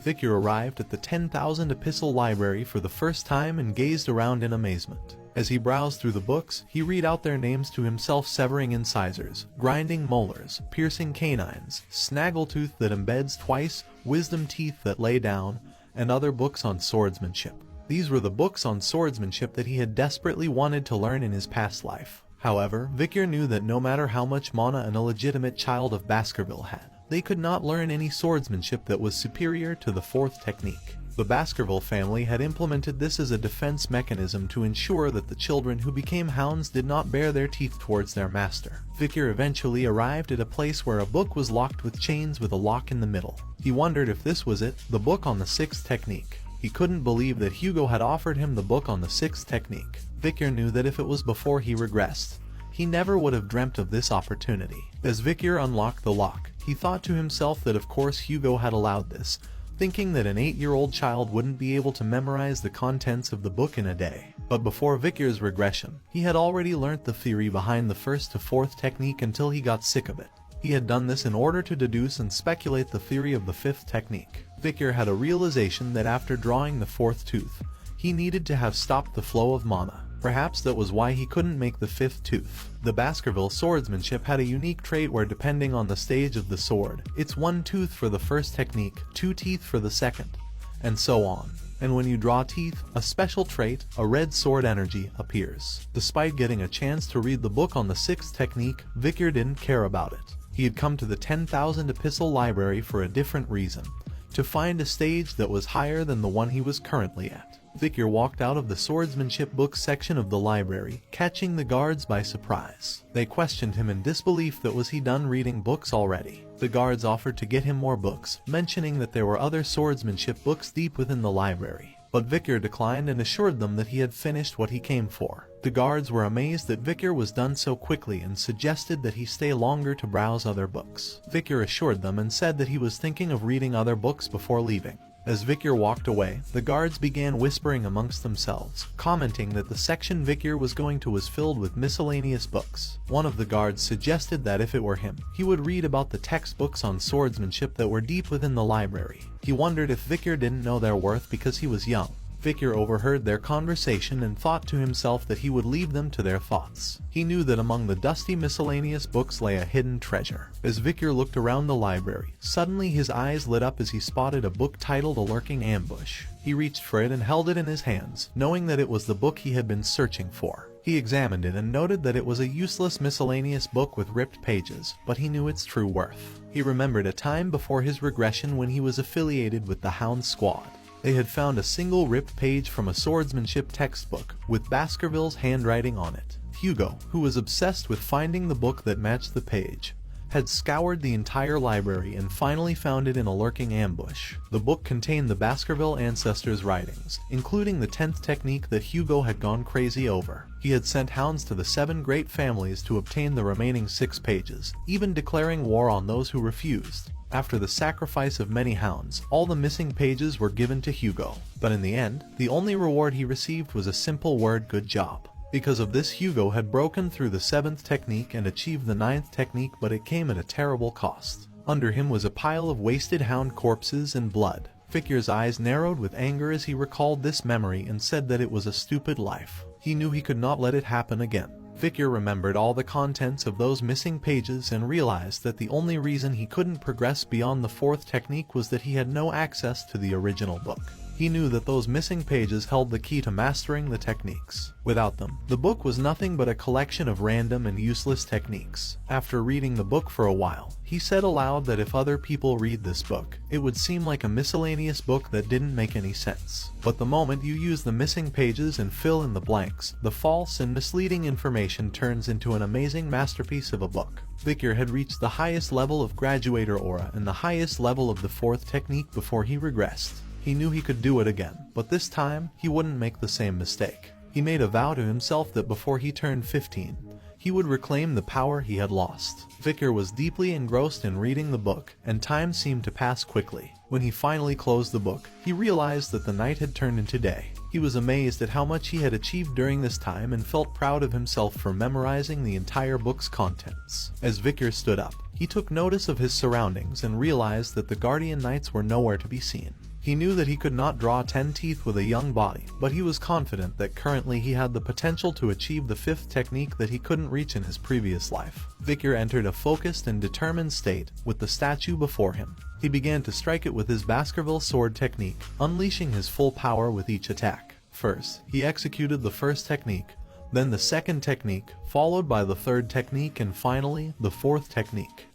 Bichir arrived at the 10,000 epistle library for the first time and gazed around in amazement. As he browsed through the books, he read out their names to himself: severing incisors, grinding molars, piercing canines, snaggletooth that embeds twice, wisdom teeth that lay down, and other books on swordsmanship. These were the books on swordsmanship that he had desperately wanted to learn in his past life. However, Bichir knew that no matter how much mana an illegitimate child of Baskerville had, they could not learn any swordsmanship that was superior to the fourth technique. The Baskerville family had implemented this as a defense mechanism to ensure that the children who became hounds did not bare their teeth towards their master. Bichir eventually arrived at a place where a book was locked with chains with a lock in the middle. He wondered if this was it, the book on the sixth technique. He couldn't believe that Hugo had offered him the book on the sixth technique. Bichir knew that if it was before he regressed, he never would have dreamt of this opportunity. As Bichir unlocked the lock, he thought to himself that of course Hugo had allowed this, thinking that an 8-year-old child wouldn't be able to memorize the contents of the book in a day. But before Bichir's regression, he had already learnt the theory behind the first to fourth technique until he got sick of it. He had done this in order to deduce and speculate the theory of the fifth technique. Bichir had a realization that after drawing the fourth tooth, he needed to have stopped the flow of mana. Perhaps that was why he couldn't make the fifth tooth. The Baskerville swordsmanship had a unique trait where, depending on the stage of the sword, it's 1 tooth for the first technique, 2 teeth for the second, and so on. And when you draw teeth, a special trait, a red sword energy, appears. Despite getting a chance to read the book on the sixth technique, Bichir didn't care about it. He had come to the 10,000 epistle library for a different reason: to find a stage that was higher than the one he was currently at. Bichir walked out of the swordsmanship books section of the library, catching the guards by surprise. They questioned him in disbelief that was he done reading books already. The guards offered to get him more books, mentioning that there were other swordsmanship books deep within the library. But Bichir declined and assured them that he had finished what he came for. The guards were amazed that Bichir was done so quickly and suggested that he stay longer to browse other books. Bichir assured them and said that he was thinking of reading other books before leaving. As Bichir walked away, the guards began whispering amongst themselves, commenting that the section Bichir was going to was filled with miscellaneous books. One of the guards suggested that if it were him, he would read about the textbooks on swordsmanship that were deep within the library. He wondered if Bichir didn't know their worth because he was young. Bichir overheard their conversation and thought to himself that he would leave them to their thoughts. He knew that among the dusty miscellaneous books lay a hidden treasure. As Bichir looked around the library, suddenly his eyes lit up as he spotted a book titled A Lurking Ambush. He reached for it and held it in his hands, knowing that it was the book he had been searching for. He examined it and noted that it was a useless miscellaneous book with ripped pages, but he knew its true worth. He remembered a time before his regression when he was affiliated with the Hound squad. They had found a single ripped page from a swordsmanship textbook, with Baskerville's handwriting on it. Hugo, who was obsessed with finding the book that matched the page, had scoured the entire library and finally found it in a lurking ambush. The book contained the Baskerville ancestors' writings, including the 10th technique that Hugo had gone crazy over. He had sent hounds to the 7 great families to obtain the remaining 6 pages, even declaring war on those who refused. After the sacrifice of many hounds, all the missing pages were given to Hugo. But in the end, the only reward he received was a simple word: good job. Because of this, Hugo had broken through the 7th technique and achieved the 9th technique, but it came at a terrible cost. Under him was a pile of wasted hound corpses and blood. Bichir's eyes narrowed with anger as he recalled this memory and said that it was a stupid life. He knew he could not let it happen again. Bichir remembered all the contents of those missing pages and realized that the only reason he couldn't progress beyond the 4th technique was that he had no access to the original book. He knew that those missing pages held the key to mastering the techniques. Without them, the book was nothing but a collection of random and useless techniques. After reading the book for a while, he said aloud that if other people read this book, it would seem like a miscellaneous book that didn't make any sense. But the moment you use the missing pages and fill in the blanks, the false and misleading information turns into an amazing masterpiece of a book. Bichir had reached the highest level of graduator aura and the highest level of the 4th technique before he regressed. He knew he could do it again, but this time, he wouldn't make the same mistake. He made a vow to himself that before he turned 15, he would reclaim the power he had lost. Bichir was deeply engrossed in reading the book, and time seemed to pass quickly. When he finally closed the book, he realized that the night had turned into day. He was amazed at how much he had achieved during this time and felt proud of himself for memorizing the entire book's contents. As Bichir stood up, he took notice of his surroundings and realized that the Guardian Knights were nowhere to be seen. He knew that he could not draw 10 teeth with a young body, but he was confident that currently he had the potential to achieve the 5th technique that he couldn't reach in his previous life. Bichir entered a focused and determined state with the statue before him. He began to strike it with his Baskerville sword technique, unleashing his full power with each attack. First, he executed the 1st technique, then the 2nd technique, followed by the 3rd technique and finally, the 4th technique.